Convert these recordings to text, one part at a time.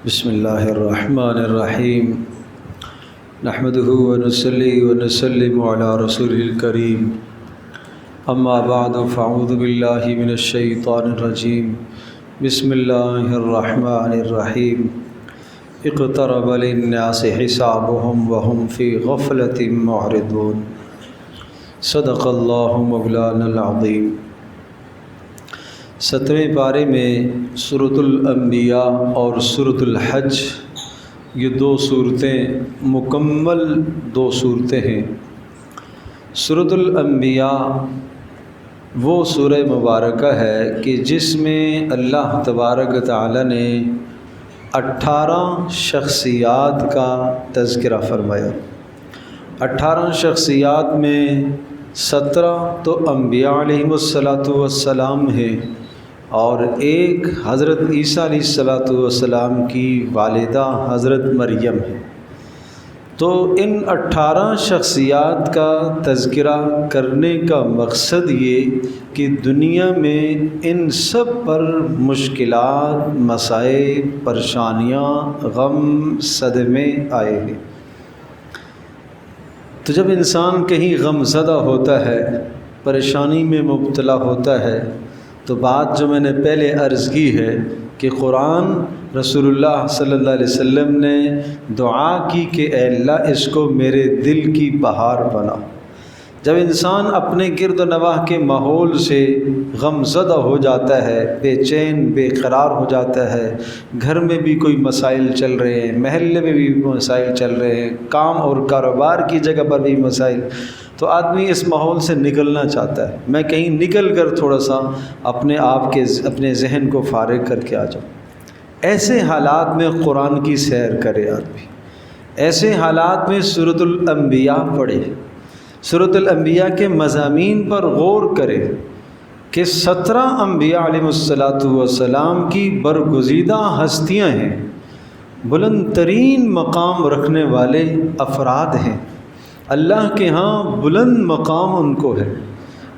بسم اللہ الرحمن الرحیم نحمده ونصلي ونسلم على رسوله الكريم اما بعد فاعوذ باللہ من الشیطان الرجیم بسم اللہ الرحمن الرحیم اقترب للناس حسابهم وهم في غفلة معرضون صدق اللہ مولانا العظیم۔ 17ویں پارے میں سورۃ الانبیاء اور سورۃ الحج یہ دو صورتیں مکمل دو صورتیں ہیں۔ سورۃ الانبیاء وہ سورہ مبارکہ ہے کہ جس میں اللہ تبارک تعالی نے 18 شخصیات کا تذکرہ فرمایا۔ 18 شخصیات میں 17 تو انبیاء علیہم السلام ہیں اور ایک حضرت عیسیٰ علیہ السلام کی والدہ حضرت مریم ہے۔ تو ان 18 شخصیات کا تذکرہ کرنے کا مقصد یہ کہ دنیا میں ان سب پر مشکلات، مسائل، پریشانیاں، غم، صدمے آئے ہیں۔ تو جب انسان کہیں غم زدہ ہوتا ہے، پریشانی میں مبتلا ہوتا ہے، تو بات جو میں نے پہلے عرض کی ہے کہ قرآن رسول اللہ صلی اللہ علیہ وسلم نے دعا کی کہ اے اللہ اس کو میرے دل کی بہار بنا۔ جب انسان اپنے گرد و نواح کے ماحول سے غم زدہ ہو جاتا ہے، بے چین بے قرار ہو جاتا ہے، گھر میں بھی کوئی مسائل چل رہے ہیں، محلے میں بھی مسائل چل رہے ہیں، کام اور کاروبار کی جگہ پر بھی مسائل، تو آدمی اس ماحول سے نکلنا چاہتا ہے، میں کہیں نکل کر تھوڑا سا اپنے ذہن کو فارغ کر کے آ جاؤں۔ ایسے حالات میں قرآن کی سیر کرے آدمی، ایسے حالات میں سورۃ الانبیاء پڑھے، سورۃ الانبیاء کے مضامین پر غور کرے کہ 17 انبیاء علیہ السلام کی برگزیدہ ہستیاں ہیں، بلند ترین مقام رکھنے والے افراد ہیں، اللہ کے ہاں بلند مقام ان کو ہے،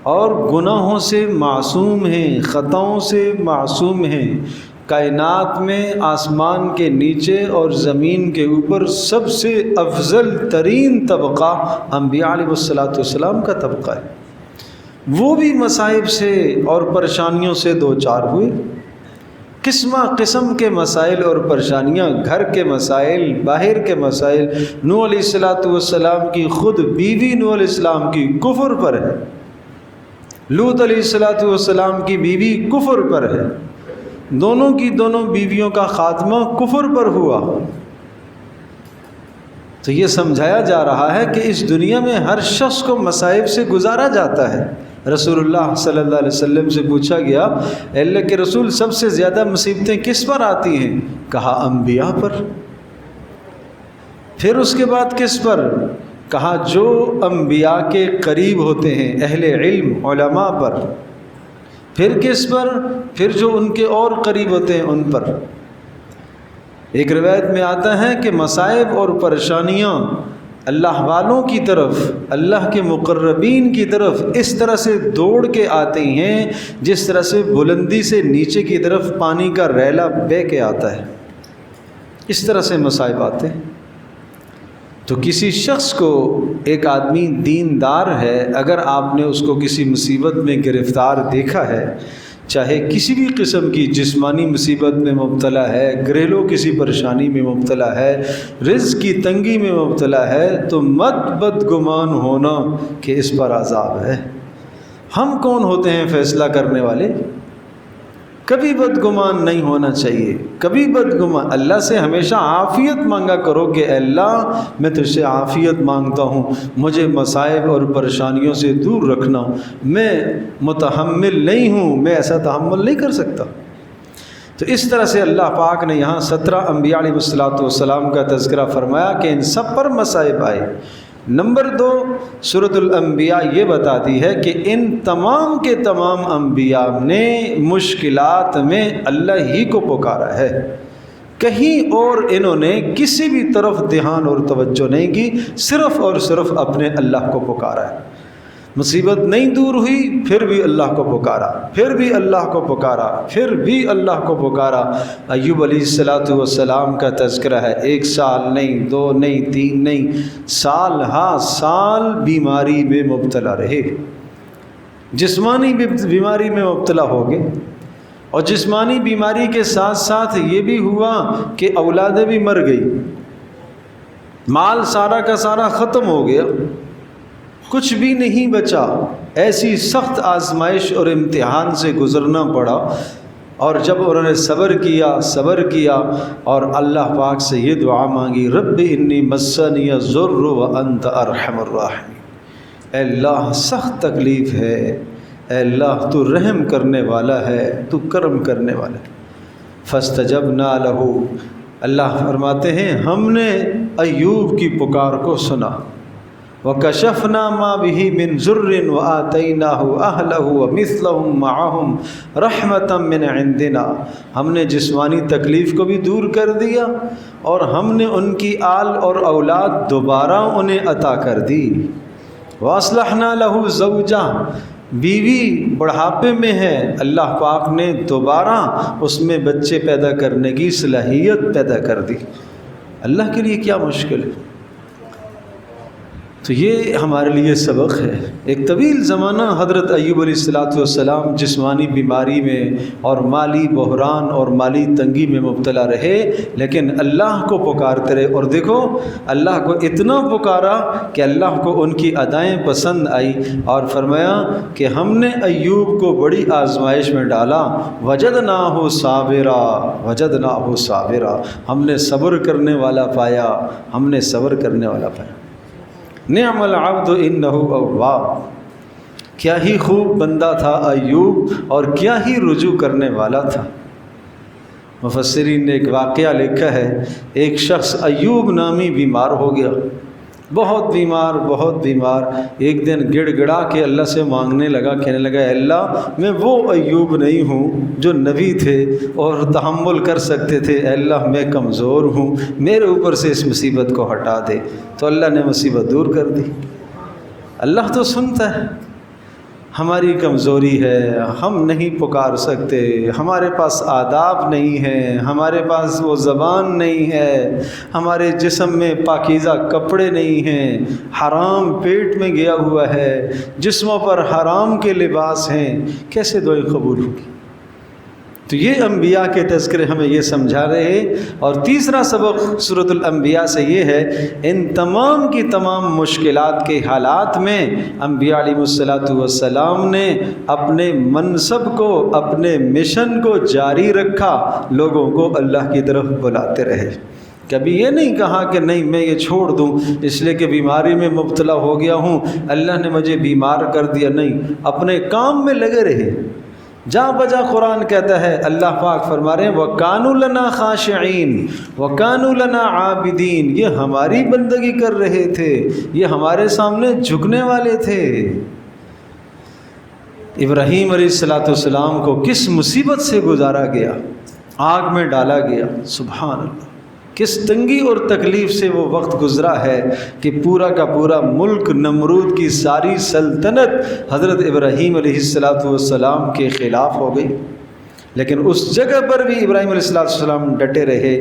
اور گناہوں سے معصوم ہیں، خطاؤں سے معصوم ہیں۔ کائنات میں آسمان کے نیچے اور زمین کے اوپر سب سے افضل ترین طبقہ انبیاء علیہ السلام کا طبقہ ہے۔ وہ بھی مصائب سے اور پریشانیوں سے دوچار ہوئے، قسمہ قسم کے مسائل اور پریشانیاں، گھر کے مسائل، باہر کے مسائل۔ نوح علیہ السلام کی خود بیوی نوح علیہ السلام کی کفر پر ہے، لوط علیہ السلام کی بیوی کفر پر ہے، دونوں کی دونوں بیویوں کا خاتمہ کفر پر ہوا۔ تو یہ سمجھایا جا رہا ہے کہ اس دنیا میں ہر شخص کو مصائب سے گزارا جاتا ہے۔ رسول اللہ صلی اللہ علیہ وسلم سے پوچھا گیا، اے اللہ کے رسول سب سے زیادہ مصیبتیں کس پر آتی ہیں؟ کہا انبیاء پر۔ پھر اس کے بعد کس پر؟ کہا جو انبیاء کے قریب ہوتے ہیں، اہل علم، علماء پر۔ پھر کس پر؟ پھر جو ان کے اور قریب ہوتے ہیں ان پر۔ ایک روایت میں آتا ہے کہ مصائب اور پریشانیاں اللہ والوں کی طرف، اللہ کے مقربین کی طرف اس طرح سے دوڑ کے آتی ہیں جس طرح سے بلندی سے نیچے کی طرف پانی کا ریلا بہہ کے آتا ہے، اس طرح سے مصائب آتے ہیں۔ تو کسی شخص کو، ایک آدمی دیندار ہے، اگر آپ نے اس کو کسی مصیبت میں گرفتار دیکھا ہے، چاہے کسی بھی قسم کی جسمانی مصیبت میں مبتلا ہے، گھریلو کسی پریشانی میں مبتلا ہے، رزق کی تنگی میں مبتلا ہے، تو مت بدگمان ہونا کہ اس پر عذاب ہے۔ ہم کون ہوتے ہیں فیصلہ کرنے والے؟ کبھی بدگمان نہیں ہونا چاہیے، کبھی بدگمان۔ اللہ سے ہمیشہ عافیت مانگا کرو کہ اے اللہ میں تجھ سے عافیت مانگتا ہوں، مجھے مصائب اور پریشانیوں سے دور رکھنا، میں متحمل نہیں ہوں، میں ایسا تحمل نہیں کر سکتا۔ تو اس طرح سے اللہ پاک نے یہاں 17 انبیاء علیہ السلام کا تذکرہ فرمایا کہ ان سب پر مصائب آئے۔ نمبر 2، سورۃ الانبیاء یہ بتاتی ہے کہ ان تمام کے تمام انبیاء نے مشکلات میں اللہ ہی کو پکارا ہے، کہیں اور انہوں نے کسی بھی طرف دھیان اور توجہ نہیں کی، صرف اور صرف اپنے اللہ کو پکارا ہے۔ مصیبت نہیں دور ہوئی پھر بھی اللہ کو پکارا، پھر بھی اللہ کو پکارا، پھر بھی اللہ کو پکارا۔ ایوب علیہ السلام کا تذکرہ ہے، 1 سال نہیں، 2 نہیں، 3 نہیں، سال ہاں سال بیماری میں مبتلا رہے، جسمانی بیماری میں مبتلا ہو گئے، اور جسمانی بیماری کے ساتھ ساتھ یہ بھی ہوا کہ اولادیں بھی مر گئی، مال سارا کا سارا ختم ہو گیا، کچھ بھی نہیں بچا۔ ایسی سخت آزمائش اور امتحان سے گزرنا پڑا، اور جب انہوں نے صبر کیا اور اللہ پاک سے یہ دعا مانگی، رب انی مسنی الضر وانت ارحم الراحمین، اے اللہ سخت تکلیف ہے، اے اللہ تو رحم کرنے والا ہے، تو کرم کرنے والا ہے۔ فاستجبنا لہ، اللہ فرماتے ہیں ہم نے ایوب کی پکار کو سنا، وَكَشَفْنَا مَا بِهِ مِنْ ضُرٍّ وَآتَيْنَاهُ أَهْلَهُ وَمِثْلَهُمْ مَعَهُمْ رَحْمَةً مِنْ عِنْدِنَا، ہم نے جسمانی تکلیف کو بھی دور کر دیا اور ہم نے ان کی آل اور اولاد دوبارہ انہیں عطا کر دی۔ وَأَصْلَحْنَا لَهُ زَوْجَهُ، بیوی بڑھاپے میں ہے، اللہ پاک نے دوبارہ اس میں بچے پیدا کرنے کی صلاحیت پیدا کر دی۔ اللہ کے لیے کیا مشکل ہے؟ تو یہ ہمارے لیے سبق ہے۔ ایک طویل زمانہ حضرت ایوب علیہ السلام جسمانی بیماری میں اور مالی بحران اور مالی تنگی میں مبتلا رہے، لیکن اللہ کو پکارتے رہے، اور دیکھو اللہ کو اتنا پکارا کہ اللہ کو ان کی ادائیں پسند آئی، اور فرمایا کہ ہم نے ایوب کو بڑی آزمائش میں ڈالا، وجدناہ صابرا، وجدناہ صابرا، ہم نے صبر کرنے والا پایا، ہم نے صبر کرنے والا پایا۔ نعم العبد انہ اواب، کیا ہی خوب بندہ تھا ایوب، اور کیا ہی رجوع کرنے والا تھا۔ مفسرین نے ایک واقعہ لکھا ہے، ایک شخص ایوب نامی بیمار ہو گیا، بہت بیمار، ایک دن گڑ گڑا کے اللہ سے مانگنے لگا، کہنے لگا اے اللہ میں وہ ایوب نہیں ہوں جو نبی تھے اور تحمل کر سکتے تھے، اے اللہ میں کمزور ہوں، میرے اوپر سے اس مصیبت کو ہٹا دے۔ تو اللہ نے مصیبت دور کر دی۔ اللہ تو سنتا ہے، ہماری کمزوری ہے، ہم نہیں پکار سکتے، ہمارے پاس آداب نہیں ہیں، ہمارے پاس وہ زبان نہیں ہے، ہمارے جسم میں پاکیزہ کپڑے نہیں ہیں، حرام پیٹ میں گیا ہوا ہے، جسموں پر حرام کے لباس ہیں، کیسے دعائیں قبول ہوگی؟ تو یہ انبیاء کے تذکرے ہمیں یہ سمجھا رہے ہیں۔ اور تیسرا سبق سورۃ الانبیاء سے یہ ہے، ان تمام کی تمام مشکلات کے حالات میں انبیاء علیہ السلام نے اپنے منصب کو، اپنے مشن کو جاری رکھا، لوگوں کو اللہ کی طرف بلاتے رہے۔ کبھی یہ نہیں کہا کہ نہیں میں یہ چھوڑ دوں اس لیے کہ بیماری میں مبتلا ہو گیا ہوں، اللہ نے مجھے بیمار کر دیا، نہیں، اپنے کام میں لگے رہے۔ جا بجا قرآن کہتا ہے، اللہ پاک فرما رہے ہیں وَكَانُوا لَنَا خَاشِعِينَ وَكَانُوا لَنَا عَابِدِينَ، یہ ہماری بندگی کر رہے تھے، یہ ہمارے سامنے جھکنے والے تھے۔ ابراہیم علیہ السلام کو کس مصیبت سے گزارا گیا، آگ میں ڈالا گیا، سبحان اللہ، کس تنگی اور تکلیف سے وہ وقت گزرا ہے کہ پورا کا پورا ملک، نمرود کی ساری سلطنت حضرت ابراہیم علیہ السلام کے خلاف ہو گئی، لیکن اس جگہ پر بھی ابراہیم علیہ السلام ڈٹے رہے۔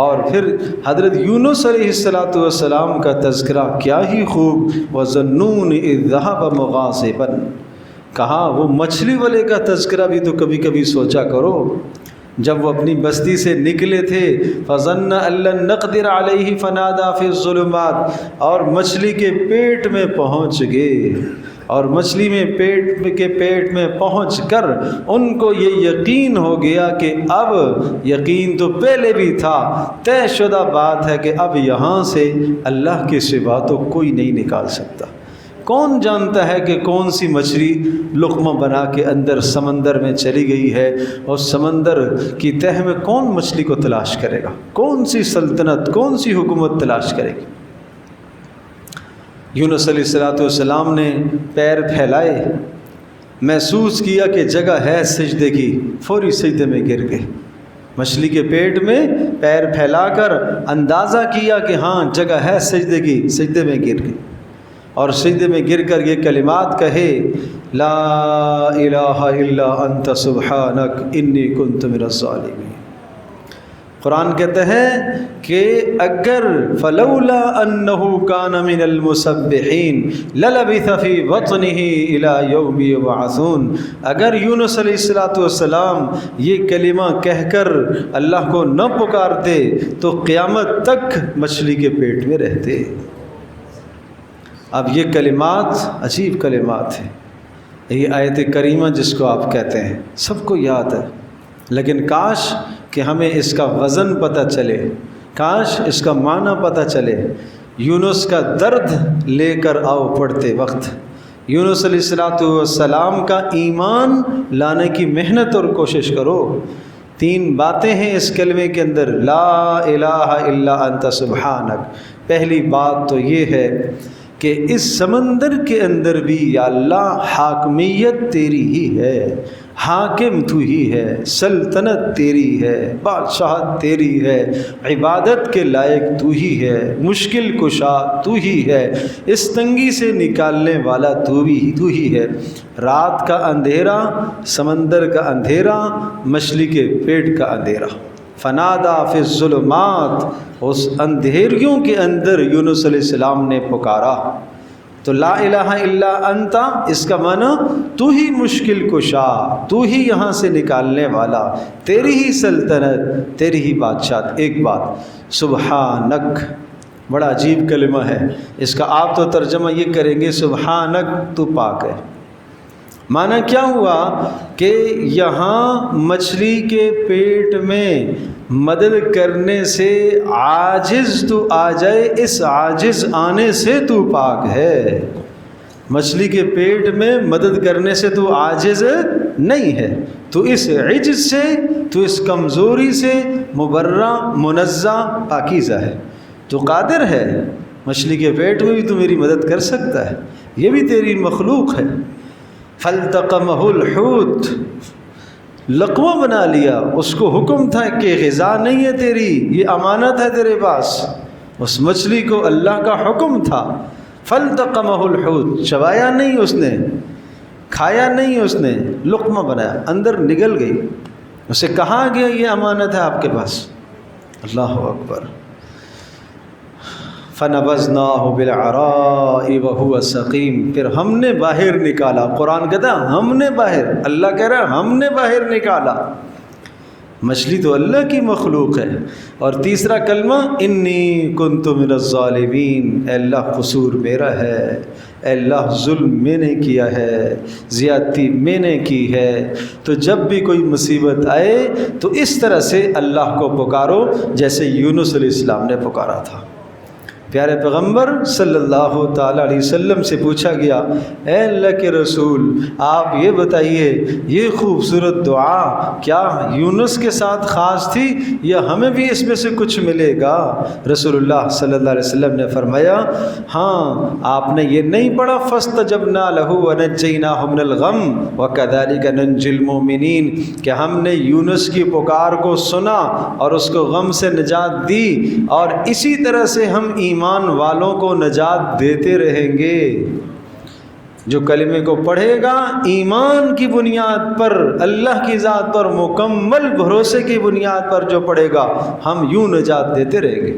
اور پھر حضرت یونس علیہ السلام کا تذکرہ کیا ہی خوب، وَظَنُّونِ إِذْ ذَهَبَ مُغَاضِبًا، کہا وہ مچھلی والے کا تذکرہ بھی تو کبھی کبھی سوچا کرو، جب وہ اپنی بستی سے نکلے تھے، فَظَنَّ أَن لَّن نَّقْدِرَ عَلَيْهِ فَنَادَىٰ فِي الظُّلُمَاتِ، اور مچھلی کے پیٹ میں پہنچ گئے، اور مچھلی میں پیٹ میں پہنچ کر ان کو یہ یقین ہو گیا کہ اب، یقین تو پہلے بھی تھا، طے شدہ بات ہے کہ اب یہاں سے اللہ کے سوا تو کوئی نہیں نکال سکتا۔ کون جانتا ہے کہ کون سی مچھلی لقمہ بنا کے اندر سمندر میں چلی گئی ہے، اور سمندر کی تہہ میں کون مچھلی کو تلاش کرے گا، کون سی سلطنت، کون سی حکومت تلاش کرے گی۔ یونس علیہ السلام نے پیر پھیلائے، محسوس کیا کہ جگہ ہے سجدے کی، فوری سجدے میں گر گئے۔ مچھلی کے پیٹ میں پیر پھیلا کر اندازہ کیا کہ ہاں جگہ ہے سجدے کی، سجدے میں گر گئے۔ اور سجدے میں گر کر یہ کلمات کہے، لا الہ الا انت سبحانک انی کنت من الظالمین۔ قرآن کہتا ہے کہ اگر فلولا انہ کان من المسبحین للبث فی بطنہ الی یوم یبعثون، اگر یونس علیہ السلام یہ کلمہ کہہ کر اللہ کو نہ پکارتے تو قیامت تک مچھلی کے پیٹ میں رہتے۔ اب یہ کلمات عجیب کلمات ہیں، یہ آیت کریمہ جس کو آپ کہتے ہیں سب کو یاد ہے، لیکن کاش کہ ہمیں اس کا وزن پتہ چلے، کاش اس کا معنی پتہ چلے۔ یونس کا درد لے کر آؤ پڑھتے وقت، یونس علیہ السلام کا ایمان لانے کی محنت اور کوشش کرو۔ 3 باتیں ہیں اس کلمے کے اندر، لا الہ الا انت سبحانک۔ پہلی بات تو یہ ہے کہ اس سمندر کے اندر بھی یا اللہ حاکمیت تیری ہی ہے، حاکم تو ہی ہے، سلطنت تیری ہے، بادشاہت تیری ہے، عبادت کے لائق تو ہی ہے، مشکل کشا تو ہی ہے، اس تنگی سے نکالنے والا تو ہی ہے۔ رات کا اندھیرا، سمندر کا اندھیرا، مچھلی کے پیٹ کا اندھیرا، فنادا فی الظلمات، اس اندھیریوں کے اندر یونس علیہ السلام نے پکارا۔ تو لا الہ الا انت اس کا معنی تو ہی مشکل کشا، تو ہی یہاں سے نکالنے والا، تیری ہی سلطنت، تیری ہی بادشاہت۔ ایک بات سبحانک، بڑا عجیب کلمہ ہے، اس کا آپ تو ترجمہ یہ کریں گے سبحانک تو پاک ہے۔ معنی کیا ہوا کہ یہاں مچھلی کے پیٹ میں مدد کرنے سے عاجز تو آ جائے، اس عاجز آنے سے تو پاک ہے۔ مچھلی کے پیٹ میں مدد کرنے سے تو عاجز نہیں ہے، تو اس عجز سے، تو اس کمزوری سے مبرہ، منزہ، پاکیزہ ہے، تو قادر ہے، مچھلی کے پیٹ میں بھی تو میری مدد کر سکتا ہے، یہ بھی تیری مخلوق ہے۔ فَالْتَقَمَهُ الْحُوتُ، لقمہ بنا لیا، اس کو حکم تھا کہ غذا نہیں ہے تیری، یہ امانت ہے تیرے پاس، اس مچھلی کو اللہ کا حکم تھا۔ فَالْتَقَمَهُ الْحُوتُ، چبایا نہیں اس نے، کھایا نہیں اس نے، لقمہ بنایا، اندر نگل گئی، اسے کہا گیا یہ امانت ہے آپ کے پاس۔ اللہ اکبر۔ فَنَبَذْنَاهُ بِالْعَرَاءِ وَهُوَ سَقِيمٌ، پھر ہم نے باہر نکالا، قرآن کہتا ہے ہم نے باہر، اللہ کہہ رہا ہے ہم نے باہر نکالا، مچھلی تو اللہ کی مخلوق ہے۔ اور تیسرا کلمہ انی کنت من الظالمین، اے اللہ قصور میرا ہے، اے اللہ ظلم میں نے کیا ہے، زیادتی میں نے کی ہے۔ تو جب بھی کوئی مصیبت آئے تو اس طرح سے اللہ کو پکارو جیسے یونس علیہ السلام نے پکارا تھا۔ پیارے پیغمبر صلی اللہ تعالیٰ علیہ وسلم سے پوچھا گیا، اے اللہ کے رسول آپ یہ بتائیے یہ خوبصورت دعا کیا یونس کے ساتھ خاص تھی یا ہمیں بھی اس میں سے کچھ ملے گا؟ رسول اللہ صلی اللہ علیہ وسلم نے فرمایا، ہاں آپ نے یہ نہیں پڑھا فَاسْتَجَبْنَا لَهُ وَنَجَّيْنَاهُ مِنَ الْغَمِّ وَكَذَلِكَ نَنْجِي الْمُؤْمِنِينَ، کہ ہم نے یونس کی پکار کو سنا اور اس کو غم سے نجات دی، اور اسی طرح سے ہم ایمان والوں کو نجات دیتے رہیں گے۔ جو کلمے کو پڑھے گا ایمان کی بنیاد پر، اللہ کی ذات پر مکمل بھروسے کی بنیاد پر جو پڑھے گا، ہم یوں نجات دیتے رہیں گے۔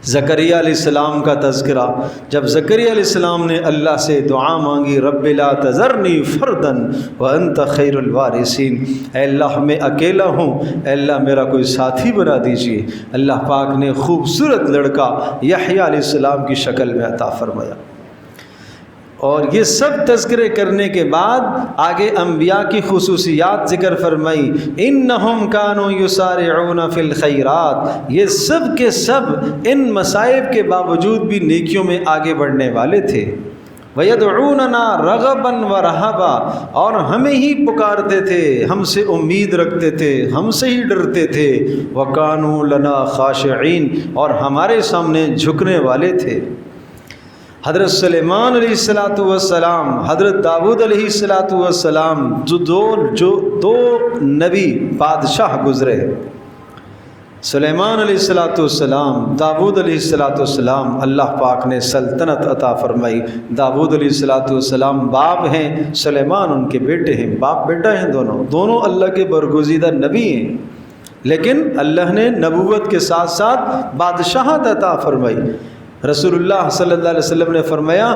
زکریہ علیہ السلام کا تذکرہ، جب زکریہ علیہ السلام نے اللہ سے دعا مانگی، رب لا تذرنی فردا وانت خیر الوارثین، اے اللہ میں اکیلا ہوں، اے اللہ میرا کوئی ساتھی بنا دیجیے، اللہ پاک نے خوبصورت لڑکا یحییٰ علیہ السلام کی شکل میں عطا فرمایا۔ اور یہ سب تذکرے کرنے کے بعد آگے انبیاء کی خصوصیات ذکر فرمائی، انہم کانوا یسارعون فی الخیرات، یہ سب کے سب ان مصائب کے باوجود بھی نیکیوں میں آگے بڑھنے والے تھے۔ وَيَدْعُونَنَا رَغَبًا وَرَهَبًا، اور ہمیں ہی پکارتے تھے، ہم سے امید رکھتے تھے، ہم سے ہی ڈرتے تھے۔ وَكَانُوا لَنَا خَاشِعِينَ، اور ہمارے سامنے جھکنے والے تھے۔ حضرت سلیمان علیہ السلام، حضرت داؤد علیہ السلام، جو دو نبی بادشاہ گزرے، سلیمان علیہ السلام، داؤد علیہ السلام، اللہ پاک نے سلطنت عطا فرمائی۔ داؤد علیہ السلام باپ ہیں، سلیمان ان کے بیٹے ہیں، باپ بیٹا ہیں، دونوں اللہ کے برگزیدہ نبی ہیں، لیکن اللہ نے نبوت کے ساتھ ساتھ بادشاہت عطا فرمائی۔ رسول اللہ صلی اللہ علیہ وسلم نے فرمایا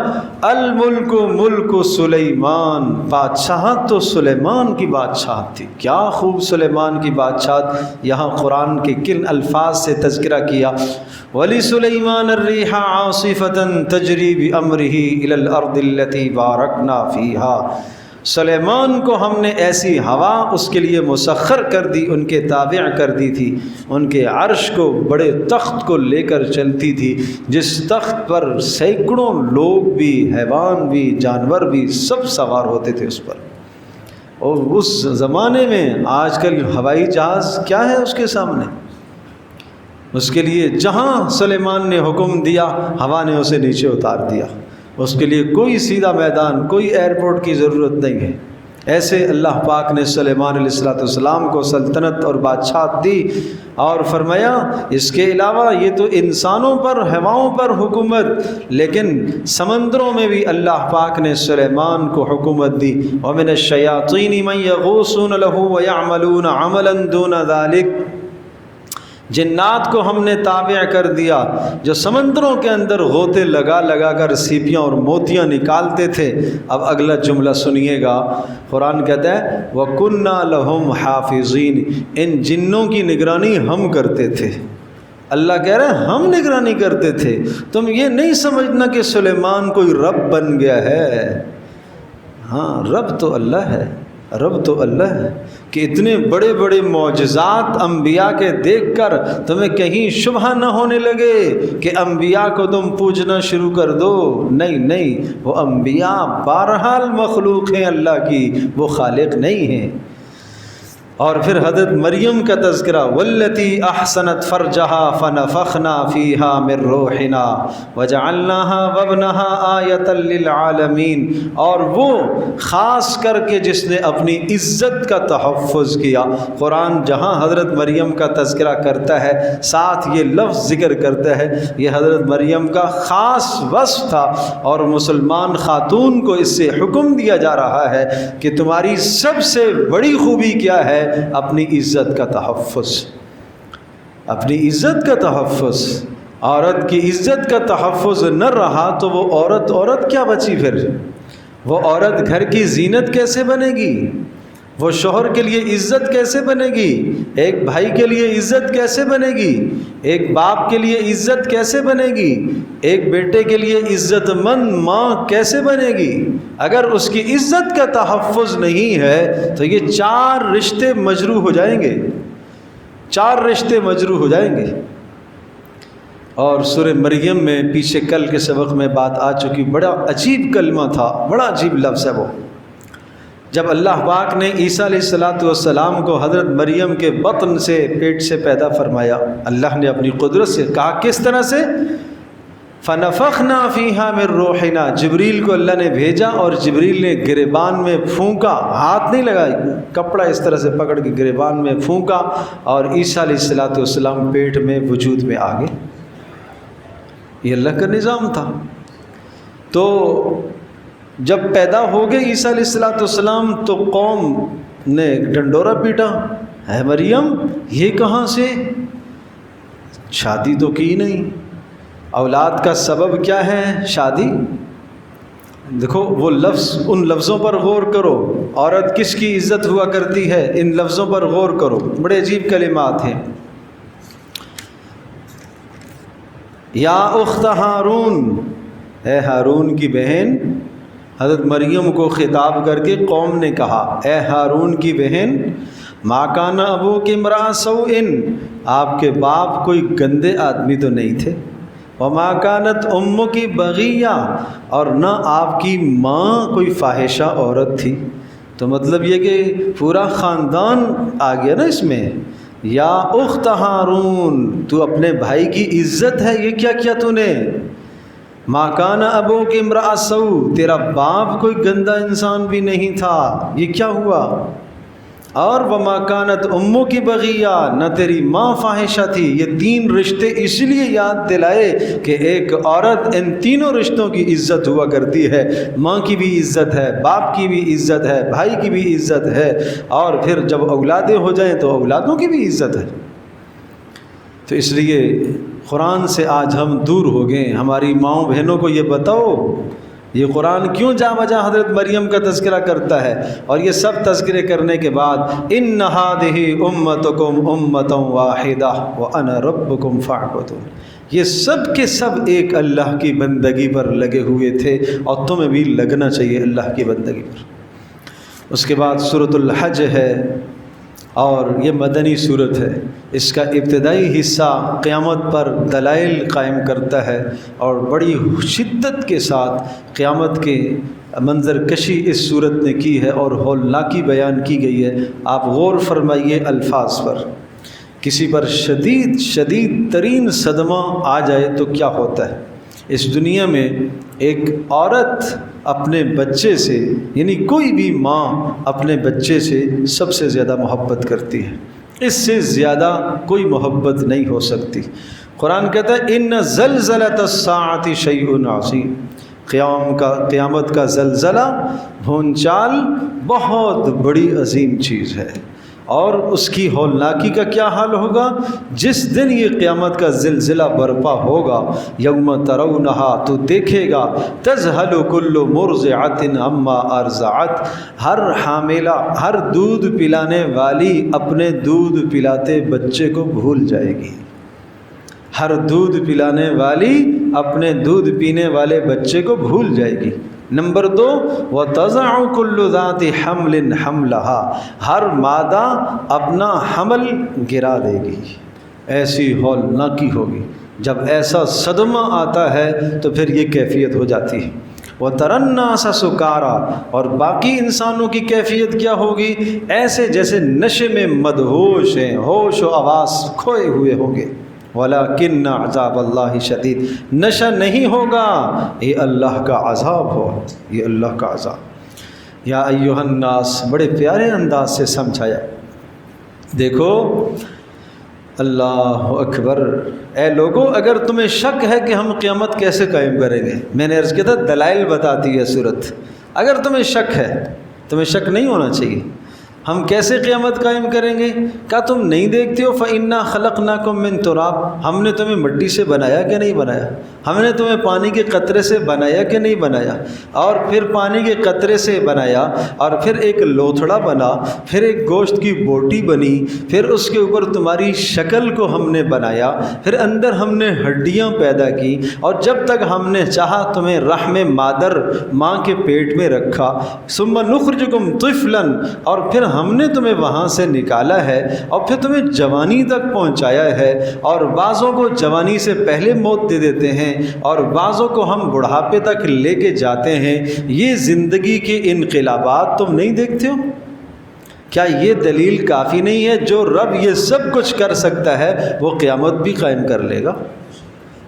الملک ملک سلیمان، بادشاہت تو سلیمان کی بادشاہت تھی۔ کیا خوب سلیمان کی بادشاہت یہاں قرآن کے کن الفاظ سے تذکرہ کیا، وَلِسُلَيْمَانَ الرِّيحَ عَاصِفَةً تَجْرِي بِأَمْرِهِ إِلَى الْأَرْضِ الَّتِي بَارَكْنَا فِيهَا، سلیمان کو ہم نے ایسی ہوا اس کے لیے مسخر کر دی، ان کے تابع کر دی تھی، ان کے عرش کو، بڑے تخت کو لے کر چلتی تھی، جس تخت پر سینکڑوں لوگ بھی، حیوان بھی، جانور بھی، سب سوار ہوتے تھے اس پر۔ اور اس زمانے میں آج کل ہوائی جہاز کیا ہے اس کے سامنے؟ اس کے لیے جہاں سلیمان نے حکم دیا ہوا نے اسے نیچے اتار دیا، اس کے لیے کوئی سیدھا میدان، کوئی ایئرپورٹ کی ضرورت نہیں ہے۔ ایسے اللہ پاک نے سلیمان علیہ السلام کو سلطنت اور بادشاہت دی، اور فرمایا اس کے علاوہ یہ تو انسانوں پر، حیوانوں پر حکومت، لیکن سمندروں میں بھی اللہ پاک نے سلیمان کو حکومت دی۔ وَمِنَ الشَّيَاطِينِ مَن يَغُوصُونَ لَهُ وَيَعْمَلُونَ عَمَلًا دُونَ ذَلِكَ، جنات کو ہم نے تابع کر دیا جو سمندروں کے اندر غوطے لگا لگا کر سیپیاں اور موتیاں نکالتے تھے۔ اب اگلا جملہ سنیے گا، قرآن کہتا ہے وَكُنَّا لَهُمْ حَافِظِينَ، ان جنوں کی نگرانی ہم کرتے تھے۔ اللہ کہہ رہے ہیں ہم نگرانی کرتے تھے، تم یہ نہیں سمجھنا کہ سلیمان کوئی رب بن گیا ہے۔ ہاں رب تو اللہ ہے، رب تو اللہ ہے، کہ اتنے بڑے بڑے معجزات انبیاء کے دیکھ کر تمہیں کہیں شبہ نہ ہونے لگے کہ انبیاء کو تم پوجنا شروع کر دو۔ نہیں، وہ انبیاء بہرحال مخلوق ہیں اللہ کی، وہ خالق نہیں ہیں۔ اور پھر حضرت مریم کا تذکرہ، والتی احسنت فرجہا فنفخنا فیہا من روحنا وجعلناہا وابنہا آیۃ للعالمین، اور وہ خاص کر کے جس نے اپنی عزت کا تحفظ کیا۔ قرآن جہاں حضرت مریم کا تذکرہ کرتا ہے ساتھ یہ لفظ ذکر کرتا ہے، یہ حضرت مریم کا خاص وصف تھا، اور مسلمان خاتون کو اس سے حکم دیا جا رہا ہے کہ تمہاری سب سے بڑی خوبی کیا ہے؟ اپنی عزت کا تحفظ، اپنی عزت کا تحفظ۔ عورت کی عزت کا تحفظ نہ رہا تو وہ عورت کیا بچی؟ پھر وہ عورت گھر کی زینت کیسے بنے گی؟ وہ شوہر کے لیے عزت کیسے بنے گی؟ ایک بھائی کے لیے عزت کیسے بنے گی؟ ایک باپ کے لیے عزت کیسے بنے گی؟ ایک بیٹے کے لیے عزت مند ماں کیسے بنے گی؟ اگر اس کی عزت کا تحفظ نہیں ہے تو یہ 4 رشتے مجروح ہو جائیں گے، 4 رشتے مجروح ہو جائیں گے۔ اور سورہ مریم میں پیچھے کل کے سبق میں بات آ چکی، بڑا عجیب کلمہ تھا، بڑا عجیب لفظ ہے وہ۔ جب اللہ پاک نے عیسیٰ علیہ السلام کو حضرت مریم کے بطن سے، پیٹ سے پیدا فرمایا، اللہ نے اپنی قدرت سے کہا، کس طرح سے؟ فَنَفَخْنَا فِيهَا مِن رُوحِنَا، جبریل کو اللہ نے بھیجا اور جبریل نے گریبان میں پھونکا، ہاتھ نہیں لگائی، کپڑا اس طرح سے پکڑ کے گریبان میں پھونکا، اور عیسیٰ علیہ السلام پیٹ میں وجود میں آ گئے۔ یہ اللہ کا نظام تھا۔ تو جب پیدا ہو گئے عیسیٰ علیہ السلام تو قوم نے ڈنڈورا پیٹا، ہے مریم یہ کہاں سے؟ شادی تو کی نہیں، اولاد کا سبب کیا ہے؟ شادی۔ دیکھو وہ لفظ، ان لفظوں پر غور کرو، عورت کس کی عزت ہوا کرتی ہے، ان لفظوں پر غور کرو، بڑے عجیب کلمات ہیں۔ یا اخت ہارون، اے ہارون کی بہن، حضرت مریم کو خطاب کر کے قوم نے کہا، اے ہارون کی بہن، ما کان ابوک امرأ سوء، آپ کے باپ کوئی گندے آدمی تو نہیں تھے، وما کانت امک بغیہ، اور نہ آپ کی ماں کوئی فاحشہ عورت تھی۔ تو مطلب یہ کہ پورا خاندان آ گیا نا اس میں۔ یا اخت ہارون، تو اپنے بھائی کی عزت ہے، یہ کیا کیا تو نے؟ ما کان ابوک امرأ سوء، تیرا باپ کوئی گندا انسان بھی نہیں تھا، یہ کیا ہوا؟ اور وما کانت امو کی بغیہ، نہ تیری ماں فاحشہ تھی۔ یہ تین رشتے اس لیے یاد دلائے کہ ایک عورت ان تینوں رشتوں کی عزت ہوا کرتی ہے، ماں کی بھی عزت ہے، باپ کی بھی عزت ہے، بھائی کی بھی عزت ہے، اور پھر جب اولادیں ہو جائیں تو اولادوں کی بھی عزت ہے۔ تو اس لیے قرآن سے آج ہم دور ہو گئے۔ ہماری ماؤں بہنوں کو یہ بتاؤ یہ قرآن کیوں جا بجا حضرت مریم کا تذکرہ کرتا ہے، اور یہ سب تذکرے کرنے کے بعد ان ھذہ امتکم امۃ واحدہ وانا ربکم فاعبدون، یہ سب کے سب ایک اللہ کی بندگی پر لگے ہوئے تھے، اور تمہیں بھی لگنا چاہیے اللہ کی بندگی پر۔ اس کے بعد سورۃ الحج ہے، اور یہ مدنی صورت ہے۔ اس کا ابتدائی حصہ قیامت پر دلائل قائم کرتا ہے، اور بڑی شدت کے ساتھ قیامت کے منظر کشی اس صورت نے کی ہے، اور ہولناکی بیان کی گئی ہے۔ آپ غور فرمائیے الفاظ پر۔ کسی پر شدید ترین صدمہ آ جائے تو کیا ہوتا ہے؟ اس دنیا میں ایک عورت اپنے بچے سے، یعنی کوئی بھی ماں اپنے بچے سے سب سے زیادہ محبت کرتی ہے، اس سے زیادہ کوئی محبت نہیں ہو سکتی۔ قرآن کہتا ہے ان زلزلۃ الساعۃ شیء عظیم، قیامت کا زلزلہ، بھونچال بہت بڑی عظیم چیز ہے، اور اس کی ہولناکی کا کیا حال ہوگا؟ جس دن یہ قیامت کا زلزلہ برپا ہوگا، یوم ترونہا، تو دیکھے گا، تذہل کل مرضعۃ عما ارضعت، ہر حاملہ، ہر دودھ پلانے والی اپنے دودھ پلاتے بچے کو بھول جائے گی۔ ہر دودھ پلانے والی اپنے دودھ پینے والے بچے کو بھول جائے گی۔ نمبر 2، وَتَضَعُ كُلُّ ذَاتِ حَمْلٍ حَمْلَهَا، ہر مادہ اپنا حمل گرا دے گی۔ ایسی ہولناکی ہوگی۔ جب ایسا صدمہ آتا ہے تو پھر یہ کیفیت ہو جاتی ہے۔ وَتَرَى النَّاسَ سُكَارَىٰ، اور باقی انسانوں کی کیفیت کیا ہوگی؟ ایسے جیسے نشے میں مدہوش ہیں، ہوش و حواس کھوئے ہوئے ہوں گے۔ وَلَكِنَّ عَذَابَ اللَّهِ شَدِيدٌ، نشہ نہیں ہوگا، یہ اللہ کا عذاب ہو، یہ اللہ کا عذاب۔ یا ایھا الناس، بڑے پیارے انداز سے سمجھایا۔ دیکھو اللہ اکبر، اے لوگو، اگر تمہیں شک ہے کہ ہم قیامت کیسے قائم کریں گے، میں نے عرض کیا تھا دلائل بتاتی ہے سورت، اگر تمہیں شک ہے، تمہیں شک نہیں ہونا چاہیے، ہم کیسے قیامت قائم کریں گے؟ کیا تم نہیں دیکھتے ہو فَإِنَّا خَلَقْنَاكُم مِّن تُرَابٍ، ہم نے تمہیں مٹی سے بنایا کہ نہیں بنایا؟ ہم نے تمہیں پانی کے قطرے سے بنایا کہ نہیں بنایا؟ اور پھر پانی کے قطرے سے بنایا، اور پھر ایک لوتھڑا بنا، پھر ایک گوشت کی بوٹی بنی، پھر اس کے اوپر تمہاری شکل کو ہم نے بنایا، پھر اندر ہم نے ہڈیاں پیدا کی، اور جب تک ہم نے چاہا تمہیں رحم مادر، ماں کے پیٹ میں رکھا، ثم نخرجکم طفلا، اور پھر ہم نے تمہیں وہاں سے نکالا ہے، اور پھر تمہیں جوانی تک پہنچایا ہے، اور بعضوں کو جوانی سے پہلے موت دے دیتے ہیں، اور بعضوں کو ہم بڑھاپے تک لے کے جاتے ہیں۔ یہ زندگی کے انقلابات تم نہیں دیکھتے ہو؟ کیا یہ دلیل کافی نہیں ہے؟ جو رب یہ سب کچھ کر سکتا ہے وہ قیامت بھی قائم کر لے گا۔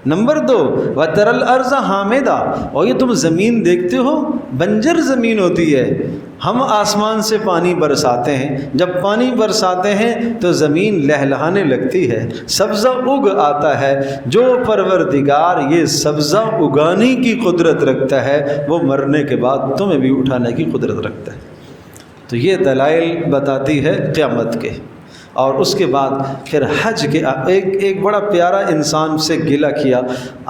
نمبر 2، وَتَرَى الْأَرْضَ حَامِدَةً، اور یہ تم زمین دیکھتے ہو، بنجر زمین ہوتی ہے، ہم آسمان سے پانی برساتے ہیں، جب پانی برساتے ہیں تو زمین لہلہانے لگتی ہے، سبزہ اگ آتا ہے۔ جو پروردگار یہ سبزہ اگانے کی قدرت رکھتا ہے، وہ مرنے کے بعد تمہیں بھی اٹھانے کی قدرت رکھتا ہے۔ تو یہ دلائل بتاتی ہے قیامت کے۔ اور اس کے بعد پھر حج کے ایک بڑا پیارا انسان سے گلہ کیا،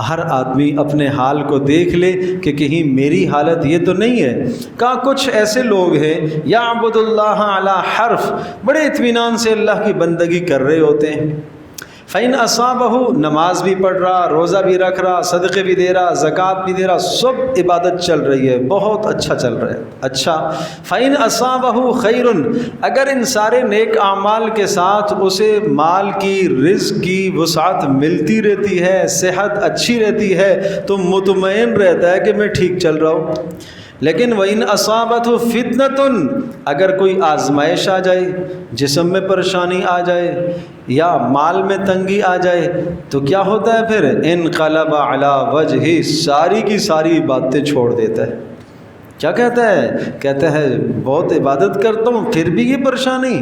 ہر آدمی اپنے حال کو دیکھ لے کہ کہیں میری حالت یہ تو نہیں ہے۔ کہا کچھ ایسے لوگ ہیں یعبد اللہ علی حرف، بڑے اطمینان سے اللہ کی بندگی کر رہے ہوتے ہیں، فَإِنْ أَصَابَهُ، نماز بھی پڑھ رہا، روزہ بھی رکھ رہا، صدقے بھی دے رہا، زکوٰۃ بھی دے رہا، سب عبادت چل رہی ہے، بہت اچھا چل رہا ہے۔ اچھا، فَإِنْ أَصَابَهُ خَيْرٌ، اگر ان سارے نیک اعمال کے ساتھ اسے مال کی، رزق کی وسعت ملتی رہتی ہے، صحت اچھی رہتی ہے، تو مطمئن رہتا ہے کہ میں ٹھیک چل رہا ہوں۔ لیکن وَإِنْ أَصَابَتْهُ فِتْنَةٌ، اگر کوئی آزمائش آ جائے، جسم میں پریشانی آ جائے، یا مال میں تنگی آ جائے، تو کیا ہوتا ہے پھر؟ انقلب علی وجہہ، ساری کی ساری باتیں چھوڑ دیتا ہے۔ کیا کہتا ہے؟ کہتا ہے بہت عبادت کرتا ہوں پھر بھی یہ پریشانی۔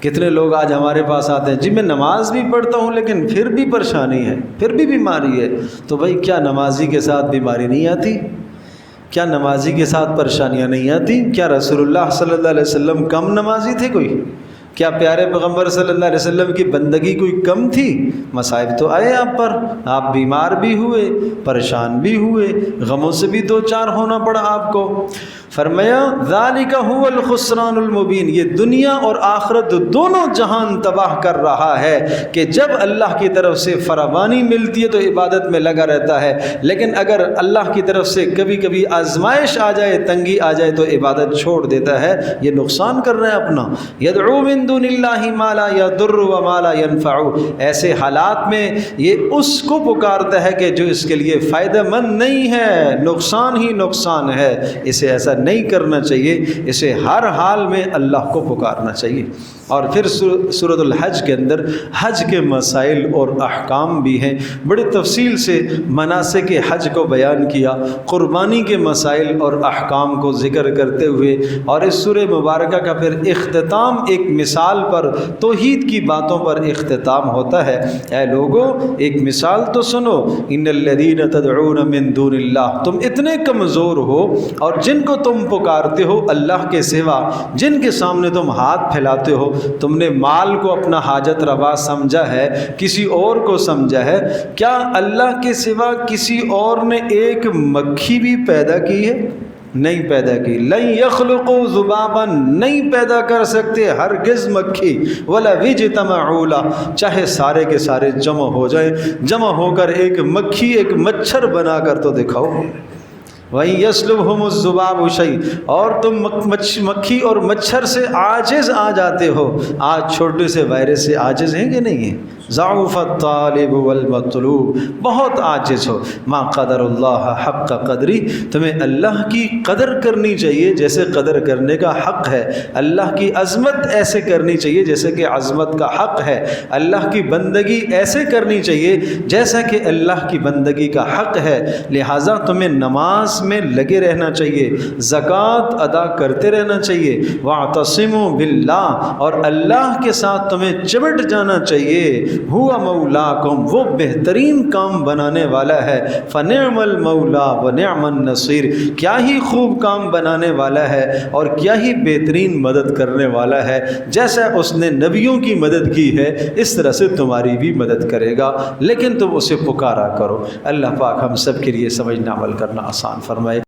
کتنے لوگ آج ہمارے پاس آتے ہیں، جی میں نماز بھی پڑھتا ہوں لیکن پھر بھی پریشانی ہے، پھر بھی بیماری ہے۔ تو بھائی کیا نمازی کے ساتھ بیماری نہیں آتی؟ کیا نمازی کے ساتھ پریشانیاں نہیں آتی؟ کیا رسول اللہ صلی اللہ علیہ وسلم کم نمازی تھے کوئی؟ کیا پیارے پیغمبر صلی اللہ علیہ وسلم کی بندگی کوئی کم تھی؟ مصائب تو آئے آپ پر، آپ بیمار بھی ہوئے، پریشان بھی ہوئے، غموں سے بھی دو چار ہونا پڑا آپ کو۔ فرمایا ذالک هو الخسران المبین، یہ دنیا اور آخرت دونوں جہان تباہ کر رہا ہے کہ جب اللہ کی طرف سے فراوانی ملتی ہے تو عبادت میں لگا رہتا ہے، لیکن اگر اللہ کی طرف سے کبھی کبھی آزمائش آ جائے، تنگی آ جائے تو عبادت چھوڑ دیتا ہے، یہ نقصان کر رہا ہے اپنا۔ یدعو من دون اللہ ما لا یضر و ما لا ينفع، ایسے حالات میں یہ اس کو پکارتا ہے کہ جو اس کے لیے فائدہ مند نہیں ہے، نقصان ہی نقصان ہے۔ اسے ایسا نہیں کرنا چاہیے، اسے ہر حال میں اللہ کو پکارنا چاہیے۔ اور پھر سورۃ الحج کے اندر حج کے مسائل اور احکام بھی ہیں، بڑی تفصیل سے مناسک حج کو بیان کیا، قربانی کے مسائل اور احکام کو ذکر کرتے ہوئے، اور اس سورہ مبارکہ کا پھر اختتام ایک مثال پر، توحید کی باتوں پر اختتام ہوتا ہے۔ اے لوگو ایک مثال تو سنو، ان الذین تدعون من دون اللہ، تم اتنے کمزور ہو اور جن کو تم پکارتے ہو اللہ کے سوا، جن کے سامنے تم ہاتھ پھیلاتے ہو، تم نے مال کو اپنا حاجت روا سمجھا ہے، کسی اور کو سمجھا ہے۔ کیا اللہ کے سوا کسی اور نے ایک مکھی بھی پیدا کی ہے؟ نہیں پیدا کی۔ لن یخلقوا ذبابا، نہیں پیدا کر سکتے ہرگز مکھی، ولا اجتمعوا لہ، چاہے سارے کے سارے جمع ہو جائیں، جمع ہو کر ایک مکھی ایک مچھر بنا کر تو دکھاؤ۔ وَإِن يَسْلُبْهُمُ الذُّبَابُ شَيْءٌ، اور تم مکھی اور مچھر سے عاجز آ جاتے ہو، آج چھوٹے سے وائرس سے عاجز ہیں کہ نہیں ہیں؟ ضعف الطالب والمطلوب، بہت عاجز ہو۔ ما قدر اللہ حق قدری، تمہیں اللہ کی قدر کرنی چاہیے جیسے قدر کرنے کا حق ہے، اللہ کی عظمت ایسے کرنی چاہیے جیسے کہ عظمت کا حق ہے، اللہ کی بندگی ایسے کرنی چاہیے جیسا کہ اللہ کی بندگی کا حق ہے۔ لہٰذا تمہیں نماز میں لگے رہنا چاہیے، زکوٰۃ ادا کرتے رہنا چاہیے، واعتصموا باللہ، اور اللہ کے ساتھ تمہیں چمٹ جانا چاہیے۔ ہوا مولاکم، وہ بہترین کام بنانے والا ہے، فنعم المولا ونعم النصیر، کیا ہی خوب کام بنانے والا ہے اور کیا ہی بہترین مدد کرنے والا ہے۔ جیسا اس نے نبیوں کی مدد کی ہے اس طرح سے تمہاری بھی مدد کرے گا، لیکن تم اسے پکارا کرو۔ اللہ پاک ہم سب کے لیے سمجھنا عمل کرنا آسان فرمائے۔